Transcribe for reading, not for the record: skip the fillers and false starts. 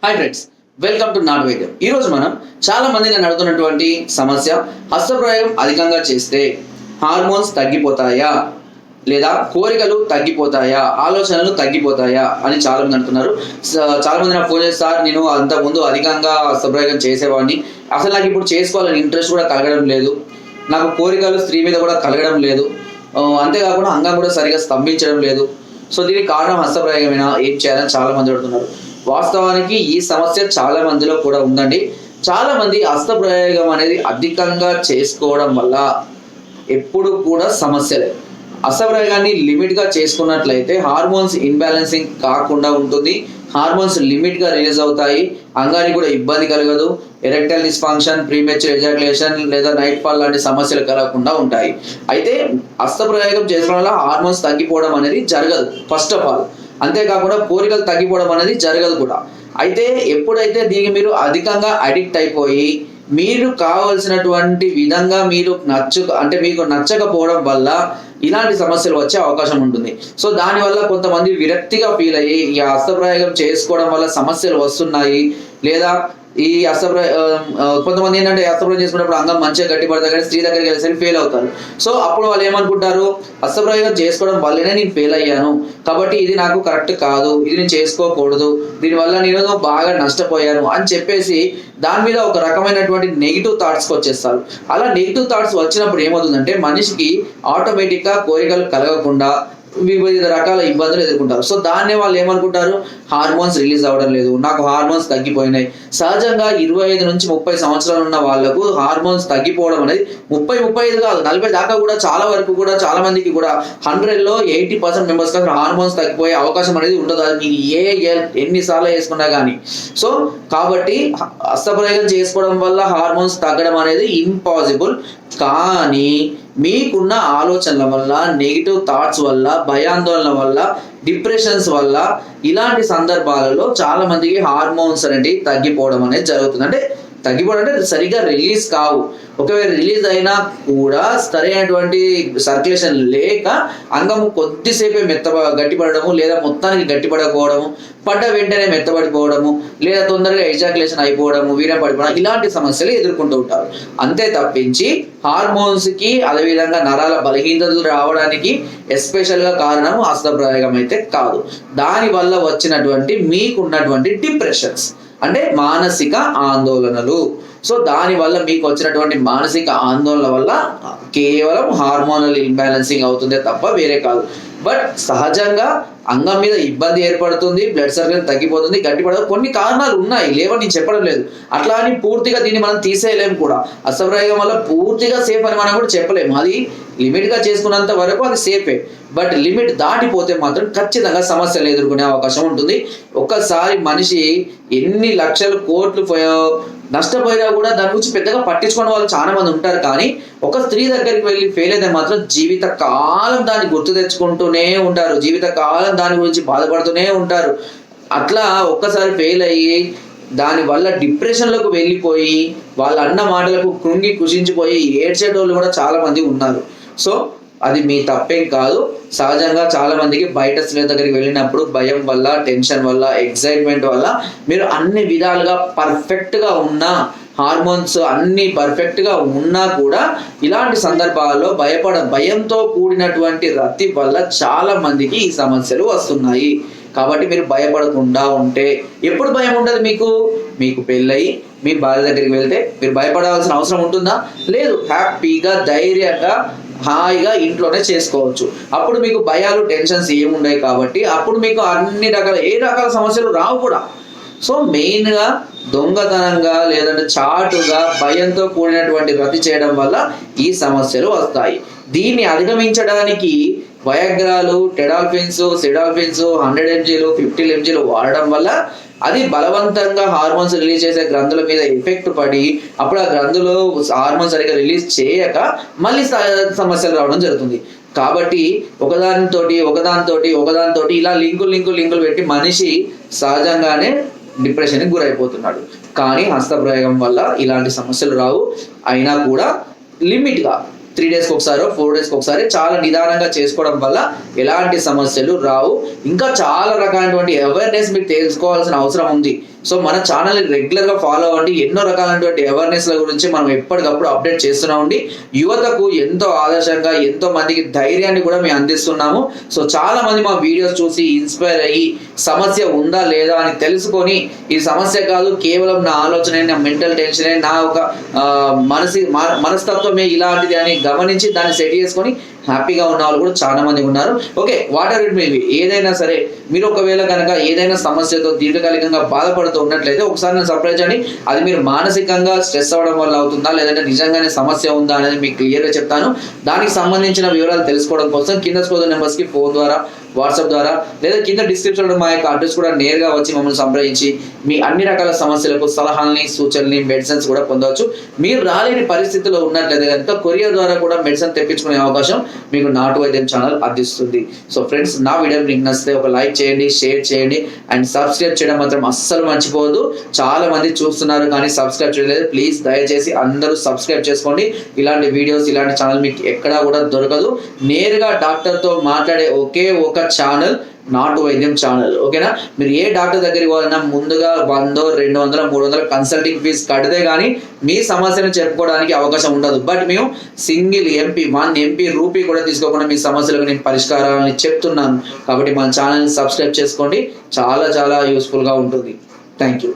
Hi friends, welcome to not వైద్యం. ఈరోజు మనం చాలా మందిని నడుతున్నటువంటి సమస్య, హస్తప్రయోగం అధికంగా చేస్తే హార్మోన్స్ తగ్గిపోతాయా లేదా కోరికలు తగ్గిపోతాయా, ఆలోచనలు తగ్గిపోతాయా అని చాలా మంది అంటున్నారు. చాలా మంది నాకు ఫోన్ చేస్తారు, నేను అంతకుముందు అధికంగా హస్తప్రయోగం చేసేవాడిని, అసలు నాకు ఇప్పుడు చేసుకోవాలని ఇంట్రెస్ట్ కూడా కలగడం లేదు, నాకు కోరికలు స్త్రీ మీద కూడా కలగడం లేదు, అంతేకాకుండా అంగం కూడా సరిగా స్తంభించడం లేదు. సో దీనికి కారణం హస్తప్రయోగమేనా, ఏం చేయాలని చాలా మంది అడుగుతున్నారు. వాస్తవానికి ఈ సమస్య చాలా మందిలో కూడా ఉందండి. చాలా మంది హస్తప్రయోగం అనేది అధికంగా చేసుకోవడం వల్ల ఎప్పుడు కూడా సమస్యలే. హస్తప్రయోగాన్ని లిమిట్గా చేసుకున్నట్లయితే హార్మోన్స్ ఇన్బ్యాలెన్సింగ్ కాకుండా ఉంటుంది, హార్మోన్స్ లిమిట్గా రిలీజ్ అవుతాయి, అంగానికి కూడా ఇబ్బంది కలగదు, ఎరెక్టైల్ డిస్ఫంక్షన్, ప్రీమెచ్యూర్ ఎజాక్యులేషన్ లేదా నైట్ ఫాల్ లాంటి సమస్యలు కలగకుండా ఉంటాయి. అయితే హస్తప్రయోగం చేసుకోవడం వల్ల హార్మోన్స్ తగ్గిపోవడం అనేది జరగదు ఫస్ట్ ఆఫ్ ఆల్, అంతేకాకుండా కోరికలు తగ్గిపోవడం అనేది జరగదు కూడా. అయితే ఎప్పుడైతే దీనికి మీరు అధికంగా అడిక్ట్ అయిపోయి మీరు కావలసినటువంటి విధంగా మీకు నచ్చకపోవడం వల్ల ఇలాంటి సమస్యలు వచ్చే అవకాశం ఉంటుంది. సో దానివల్ల కొంతమంది విరక్తిగా ఫీల్ అయ్యి ఈ హస్తప్రయోగం చేసుకోవడం వల్ల సమస్యలు వస్తున్నాయి, లేదా ఈ కొంతమంది ఏంటంటే హస్తప్రయోగం చేసుకున్నప్పుడు అంగం మంచిగా గట్టిపడతారు కానీ స్త్రీ దగ్గరికి వెళ్ళేసరికి ఫెయిల్ అవుతారు. సో అప్పుడు వాళ్ళు ఏమనుకుంటారు, హస్తప్రయోగం చేసుకోవడం వల్లనే నేను ఫెయిల్ అయ్యాను కాబట్టి ఇది నాకు కరెక్ట్ కాదు, ఇది నేను చేసుకోకూడదు, దీనివల్ల నేను బాగా నష్టపోయాను అని చెప్పేసి దాని మీద ఒక రకమైనటువంటి నెగిటివ్ థాట్స్కి వచ్చేస్తారు. అలా నెగిటివ్ థాట్స్ వచ్చినప్పుడు ఏమవుతుందంటే మనిషికి ఆటోమేటిక్గా కోరికలు కలగకుండా వివిధ రకాల ఇబ్బందులు ఎదుర్కొంటారు. సో దాన్నే వాళ్ళు ఏమనుకుంటారు, హార్మోన్స్ రిలీజ్ అవ్వడం లేదు, నాకు హార్మోన్స్ తగ్గిపోయినాయి. సహజంగా 25 నుంచి 30 సంవత్సరాలు ఉన్న వాళ్ళకు హార్మోన్స్ తగ్గిపోవడం అనేది 35 కాదు 40 దాకా కూడా చాలా వరకు కూడా చాలా మందికి కూడా 100లో 80% మెంబర్స్ హార్మోన్స్ తగ్గిపోయే అవకాశం అనేది ఉండదు. అది మీరు ఎన్నిసార్లు వేసుకున్నా కానీ. సో కాబట్టి హస్తప్రయోగం చేసుకోవడం వల్ల హార్మోన్స్ తగ్గడం అనేది ఇంపాసిబుల్. కానీ మీకున్న ఆలోచనల వల్ల, నెగిటివ్ థాట్స్ వల్ల, భయాందోళన వల్ల, డిప్రెషన్స్ వల్ల ఇలాంటి సందర్భాలలో చాలా మందికి హార్మోన్స్ అనేవి తగ్గిపోవడం అనేది జరుగుతుంది. అంటే తగ్గిపోవడం అంటే సరిగా రిలీజ్ కావు. ఒకవేళ రిలీజ్ అయినా కూడా సరైనటువంటి సర్క్యులేషన్ లేక అంగము కొద్దిసేపే గట్టిపడము, లేదా మొత్తానికి గట్టిపడకపోవడము, పడ్డ వెంటనే మెత్తబడిపోవడము, లేదా తొందరగా ఎజాక్యులేషన్ అయిపోవడము, వీరం పడిపోవడం, ఇలాంటి సమస్యలు ఎదుర్కొంటూ ఉంటారు. అంతే తప్పించి హార్మోన్స్కి అదేవిధంగా నరాల బలహీనతలు రావడానికి ఎస్పెషల్గా కారణం హస్తప్రయోగం అయితే కాదు. దానివల్ల వచ్చినటువంటి మీకున్నటువంటి డిప్రెషన్స్ అంటే మానసిక ఆందోళనలు. సో దానివల్ల మీకు వచ్చినటువంటి మానసిక ఆందోళన వల్ల కేవలం హార్మోనల్ ఇంబ్యాలెన్సింగ్ అవుతుందే తప్ప వేరే కాదు. బట్ సహజంగా అంగం మీద ఇబ్బంది ఏర్పడుతుంది, బ్లడ్ సర్క్యులేషన్ తగ్గిపోతుంది, గట్టిపడదు, కొన్ని కారణాలు ఉన్నాయి, లేవని నేను చెప్పడం లేదు. అట్లా అని పూర్తిగా దీన్ని మనం తీసేయలేము కూడా. హస్తప్రయోగం వల్ల పూర్తిగా సేఫ్ అని మనం కూడా చెప్పలేము. అది లిమిట్గా చేసుకున్నంత వరకు అది సేఫే. బట్ లిమిట్ దాటిపోతే మాత్రం ఖచ్చితంగా సమస్యలు ఎదుర్కొనే అవకాశం ఉంటుంది. ఒక్కసారి మనిషి ఎన్ని లక్షలు కోట్లు నష్టపోయినా కూడా దాని గురించి పెద్దగా పట్టించుకునే వాళ్ళు చాలా మంది ఉంటారు. కానీ ఒక స్త్రీ దగ్గరికి వెళ్ళి ఫెయిల్ అయితే మాత్రం జీవిత కాలం దాన్ని గుర్తు తెచ్చుకుంటూనే ఉంటారు, జీవిత కాలం దాని గురించి బాధపడుతూనే ఉంటారు. అట్లా ఒక్కసారి ఫెయిల్ అయ్యి దానివల్ల డిప్రెషన్లోకి వెళ్ళిపోయి వాళ్ళ అన్న మాటలకు కృంగి కుషించిపోయి ఏడ్చేటోళ్ళు కూడా చాలా మంది ఉన్నారు. సో అది మీ తప్పేం కాదు. సహజంగా చాలా మందికి బయట స్త్రీల దగ్గరికి వెళ్ళినప్పుడు భయం వల్ల, టెన్షన్ వల్ల, ఎక్సైట్మెంట్ వల్ల మీరు అన్ని విధాలుగా పర్ఫెక్ట్గా ఉన్నా, హార్మోన్స్ అన్ని పర్ఫెక్ట్గా ఉన్నా కూడా ఇలాంటి సందర్భాల్లో భయంతో కూడినటువంటి రతి వల్ల చాలా మందికి ఈ సమస్యలు వస్తున్నాయి. కాబట్టి మీరు భయపడకుండా ఉంటే, ఎప్పుడు భయం ఉండదు మీకు పెళ్ళయి మీ భార్య దగ్గరికి వెళ్తే మీరు భయపడాల్సిన అవసరం ఉంటుందా? లేదు. హ్యాపీగా ధైర్యంగా హాయిగా ఇంట్లోనే చేసుకోవచ్చు. అప్పుడు మీకు భయాలు, టెన్షన్స్ ఏముండవు కాబట్టి అప్పుడు మీకు అన్ని రకాల రకాల సమస్యలు రావు కూడా. సో మెయిన్గా దొంగతనంగా లేదంటే చాటుగా భయంతో కూడినటువంటి రతి చేయడం వల్ల ఈ సమస్యలు వస్తాయి. దీన్ని అధిగమించడానికి వయాగ్రాలు, టెడాల్ఫిన్స్, సిడాల్ఫిన్స్ 100 mg 50 mg వాడడం వల్ల అది బలవంతంగా హార్మోన్స్ రిలీజ్ చేసే గ్రంథుల మీద ఎఫెక్ట్ పడి అప్పుడు ఆ గ్రంథులు హార్మోన్స్ సరిగ్గా రిలీజ్ చేయక మళ్ళీ సమస్యలు రావడం జరుగుతుంది. కాబట్టి ఒకదానితోటి ఇలా లింకులు పెట్టి మనిషి సహజంగానే డిప్రెషన్కి గురైపోతున్నాడు. కానీ హస్తప్రయోగం వల్ల ఇలాంటి సమస్యలు రావు. అయినా కూడా లిమిట్గా 3 డేస్కి ఒకసారి 4 డేస్కి ఒకసారి చాలా నిదానంగా చేసుకోవడం వల్ల ఎలాంటి సమస్యలు రావు. ఇంకా చాలా రకాలైనటువంటి అవేర్నెస్ మీకు తెలుసుకోవాల్సిన అవసరం ఉంది. సో మన ఛానల్ రెగ్యులర్ గా ఫాలో అవ్వండి. ఎన్నో రకాలైనటువంటి అవేర్నెస్ ల గురించి మనం ఎప్పటికప్పుడు అప్డేట్ చేస్తూనే ఉండి యువతకు ఎంతో ఆదర్శంగా ఎంతో మందికి ధైర్యాన్ని కూడా మేము అందిస్తున్నాము. సో చాలా మంది మా వీడియోస్ చూసి ఇన్స్పైర్ అయ్యి సమస్య ఉందా లేదా అని తెలుసుకొని ఈ సమస్య కాదు, కేవలం నా ఆలోచన, నా మెంటల్ టెన్షనే, నా ఒక మనస్తత్వమే ఇలాంటిది అని గమనించి దాన్ని సెట్ చేసుకొని హ్యాపీగా ఉన్న వాళ్ళు కూడా చాలా మంది ఉన్నారు. ఓకే, వాటర్ ఇట్ మేబీ ఏదైనా సరే, మీరు ఒకవేళ కనుక ఏదైనా సమస్యతో దీర్ఘకాలికంగా బాధపడుతూ ఉన్నట్లయితే ఒకసారి నేను సర్ప్రైజ్ అండి. అది మీరు మానసికంగా స్ట్రెస్ అవ్వడం వల్ల అవుతుందా లేదంటే నిజంగానే సమస్య ఉందా అనేది మీకు క్లియర్గా చెప్తాను. దానికి సంబంధించిన వివరాలు తెలుసుకోవడం కోసం కింద స్క్రోల్ నెంబర్స్కి ఫోన్ ద్వారా, వాట్సాప్ ద్వారా లేదా కింద డిస్క్రిప్షన్లో మా యొక్క అడ్రస్ కూడా నేరుగా వచ్చి మమ్మల్ని సంప్రదించి మీ అన్ని రకాల సమస్యలకు సలహాలని, సూచనల్ని, మెడిసిన్స్ కూడా పొందవచ్చు. మీరు రాలేని పరిస్థితిలో ఉన్నట్లయితే కనుక కొరియర్ ద్వారా కూడా మెడిసిన్ తెప్పించుకునే అవకాశం మీకు నాటు వైద్యం ఛానల్ అందిస్తుంది. సో ఫ్రెండ్స్, నా వీడియో మీకు నచ్చితే ఒక లైక్ చేయండి, షేర్ చేయండి అండ్ సబ్స్క్రైబ్ చేయడం మాత్రం అస్సలు మర్చిపోవద్దు. చాలా మంది చూస్తున్నారు కానీ సబ్స్క్రైబ్ చేయలేదు. ప్లీజ్ దయచేసి అందరూ సబ్స్క్రైబ్ చేసుకోండి. ఇలాంటి వీడియోస్, ఇలాంటి ఛానల్ మీకు ఎక్కడా కూడా దొరకదు. నేరుగా డాక్టర్తో మాట్లాడే ఒకే ఒక ఛానల్ నాటు వైద్యం ఛానల్. ఓకేనా? మీరు ఏ డాక్టర్ దగ్గరికి పోవాలన్నా ముందుగా 100, 200, 300 కన్సల్టింగ్ ఫీజు కడితే కానీ మీ సమస్యను చెప్పుకోవడానికి అవకాశం ఉండదు. బట్ మేము సింగిల్ ఎంపీ, 1 ఎంపీ రూపీ కూడా తీసుకోకుండా మీ సమస్యలకు నేను పరిష్కారాలని చెప్తున్నాను. కాబట్టి మన ఛానల్ని సబ్స్క్రైబ్ చేసుకోండి. చాలా చాలా యూస్ఫుల్గా ఉంటుంది. Thank you.